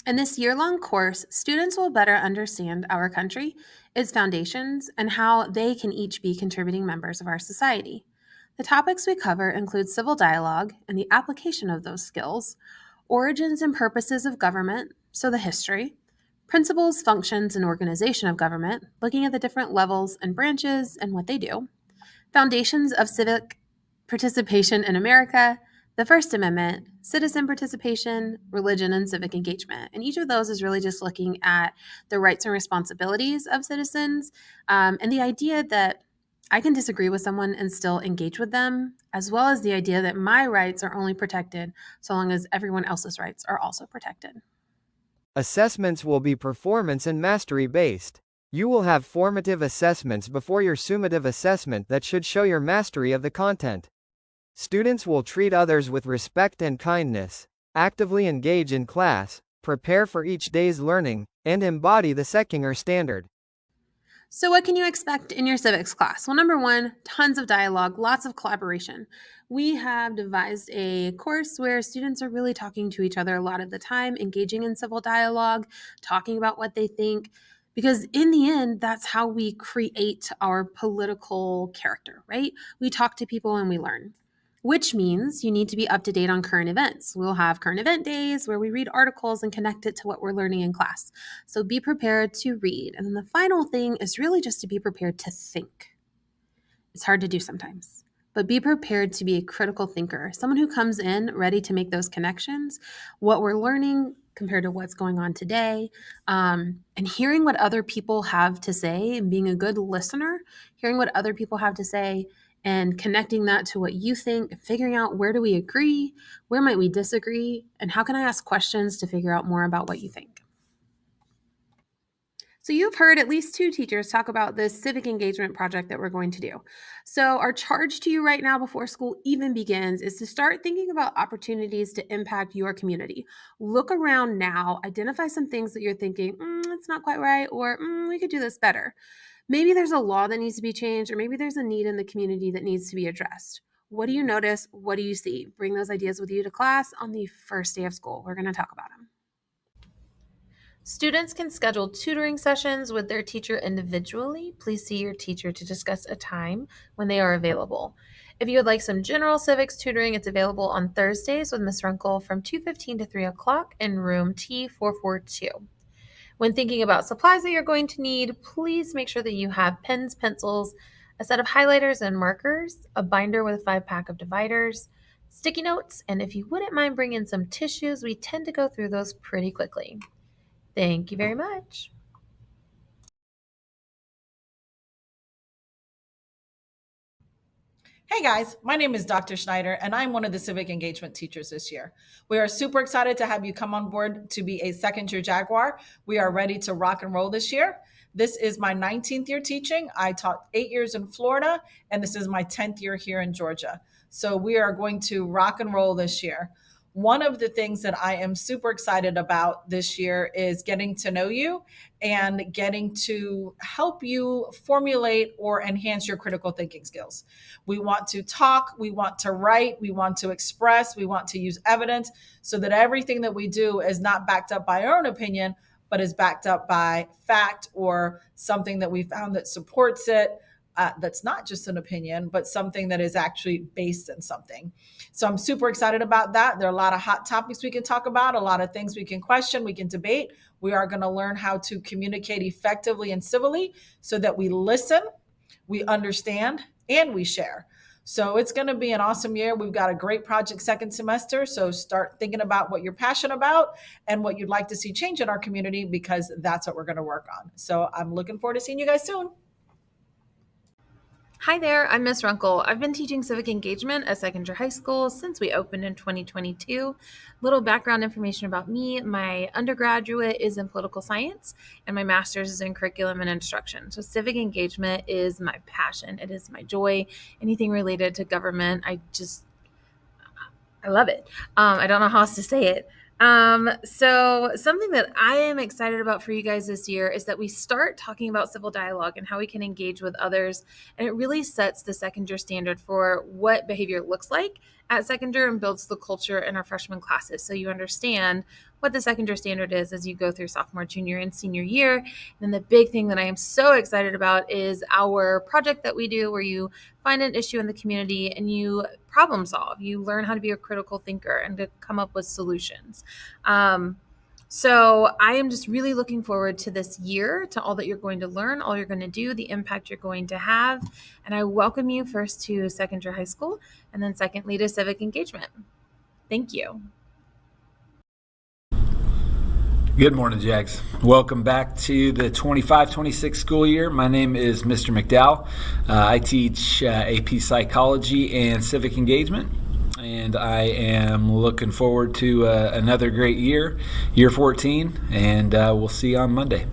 In this year-long course, students will better understand our country, its foundations, and how they can each be contributing members of our society. The topics we cover include civil dialogue and the application of those skills, origins and purposes of government, so the history, principles, functions, and organization of government, looking at the different levels and branches and what they do, foundations of civic participation in America, the First Amendment, citizen participation, religion, and civic engagement. And each of those is really just looking at the rights and responsibilities of citizens, and the idea that I can disagree with someone and still engage with them, as well as the idea that my rights are only protected so long as everyone else's rights are also protected. Assessments will be performance and mastery based. You will have formative assessments before your summative assessment that should show your mastery of the content. Students will treat others with respect and kindness, actively engage in class, prepare for each day's learning, and embody the SKG standard. So, what can you expect in your civics class? Well, number one, tons of dialogue, lots of collaboration. We have devised a course where students are really talking to each other a lot of the time, engaging in civil dialogue, talking about what they think, because in the end, that's how we create our political character, right? We talk to people and we learn. Which means you need to be up to date on current events. We'll have current event days where we read articles and connect it to what we're learning in class. So be prepared to read. And then the final thing is really just to be prepared to think. It's hard to do sometimes, but be prepared to be a critical thinker, someone who comes in ready to make those connections, what we're learning compared to what's going on today, and hearing what other people have to say and being a good listener, hearing what other people have to say and connecting that to what you think, figuring out where do we agree, where might we disagree, and how can I ask questions to figure out more about what you think. So you've heard at least two teachers talk about this civic engagement project that we're going to do. So our charge to you right now before school even begins is to start thinking about opportunities to impact your community. Look around now, identify some things that you're thinking, it's not quite right, or we could do this better. Maybe there's a law that needs to be changed, or maybe there's a need in the community that needs to be addressed. What do you notice? What do you see? Bring those ideas with you to class on the first day of school. We're going to talk about them. Students can schedule tutoring sessions with their teacher individually. Please see your teacher to discuss a time when they are available. If you would like some general civics tutoring, it's available on Thursdays with Ms. Runkle from 2:15 to 3 o'clock in room T442. When thinking about supplies that you're going to need, please make sure that you have pens, pencils, a set of highlighters and markers, a binder with a 5-pack of dividers, sticky notes, and if you wouldn't mind bringing some tissues, we tend to go through those pretty quickly. Thank you very much. Hey guys, my name is Dr. Schneider, and I'm one of the civic engagement teachers this year. We are super excited to have you come on board to be a second year Jaguar. We are ready to rock and roll this year. This is my 19th year teaching. I taught 8 years in Florida, and this is my 10th year here in Georgia. So we are going to rock and roll this year. One of the things that I am super excited about this year is getting to know you and getting to help you formulate or enhance your critical thinking skills. We want to talk, we want to write, we want to express, we want to use evidence so that everything that we do is not backed up by our own opinion, but is backed up by fact or something that we found that supports it. That's not just an opinion, but something that is actually based in something. So I'm super excited about that. There are a lot of hot topics we can talk about, a lot of things we can question, we can debate. We are going to learn how to communicate effectively and civilly so that we listen, we understand, and we share. So it's going to be an awesome year. We've got a great project second semester. So start thinking about what you're passionate about and what you'd like to see change in our community, because that's what we're going to work on. So I'm looking forward to seeing you guys soon. Hi there, I'm Miss Runkle. I've been teaching civic engagement at Second Year High School since we opened in 2022. Little background information about me: my undergraduate is in political science and my master's is in curriculum and instruction. So civic engagement is my passion. It is my joy. Anything related to government, I love it. I don't know how else to say it. So something that I am excited about for you guys this year is that we start talking about civil dialogue and how we can engage with others. And it really sets the second year standard for what behavior looks like at second year and builds the culture in our freshman classes. So you understand what the second year standard is as you go through sophomore, junior, and senior year. And then the big thing that I am so excited about is our project that we do where you find an issue in the community and you problem solve. You learn how to be a critical thinker and to come up with solutions. So I am just really looking forward to this year, to all that you're going to learn, all you're going to do, the impact you're going to have. And I welcome you first to second year high school and then secondly to civic engagement. Thank you. Good morning, Jags. Welcome back to the 25-26 school year. My name is Mr. McDowell. I teach AP Psychology and Civic Engagement, and I am looking forward to another great year 14, and we'll see you on Monday.